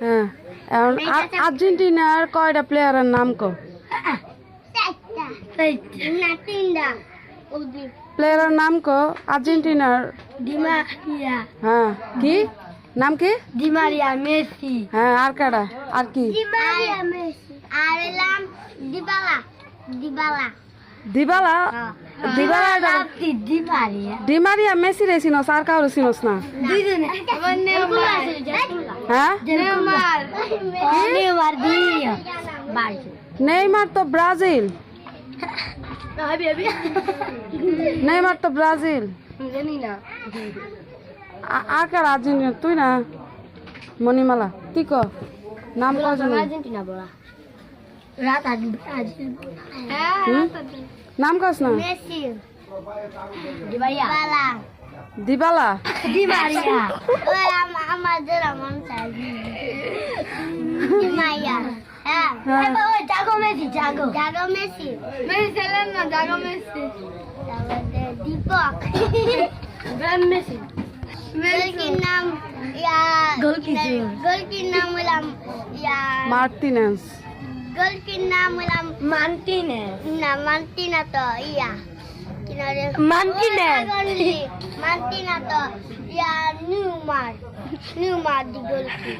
হ্যাঁ এখন আর্জেন্টিনার কয়টা প্লেয়ারের নাম কো প্লেয়ারের নাম কো আর্জেন্টিনার ডিমারিয়া হ্যাঁ কি নাম কি ডিমারিয়া মেসি হ্যাঁ আর কাটা আর কি ডিমারিয়া মেসি আর এলাম ডিবালা ডিবালা Dybala Dybala Di Maria Di Maria Messi রে চিনস আর কাউরে চিনস না দুইজনে আমার নেইমার হ্যাঁ নেইমার নেইমার দিয়া বাড়ি নেইমার তো ব্রাজিল নেইমার তো ব্রাজিল জানি না আর কার আর্জেন্টিনা তুই না মণিমালা তুই ক নাম কজন আর্জেন্টিনা বলা রাত আর্জেন্টিনা নাম কস না মেসি ডিবারিয়া বালা দিবালা ডিমারিয়া ওই আমাদের মন চাই ডিমারিয়া হ্যাঁ ওই জাগো মেসি জাগো মেসি মেসি ছেলেন না জাগো মেসি দীপক ব্রাম মেসি গোলকির নাম গোলকির নাম হলাম মার্টিনেস গোলকির নাম হলাম মার্টিনেস না মার্টিনা তো কিনারে মার্টিনা তো নিউমার দি গোলকি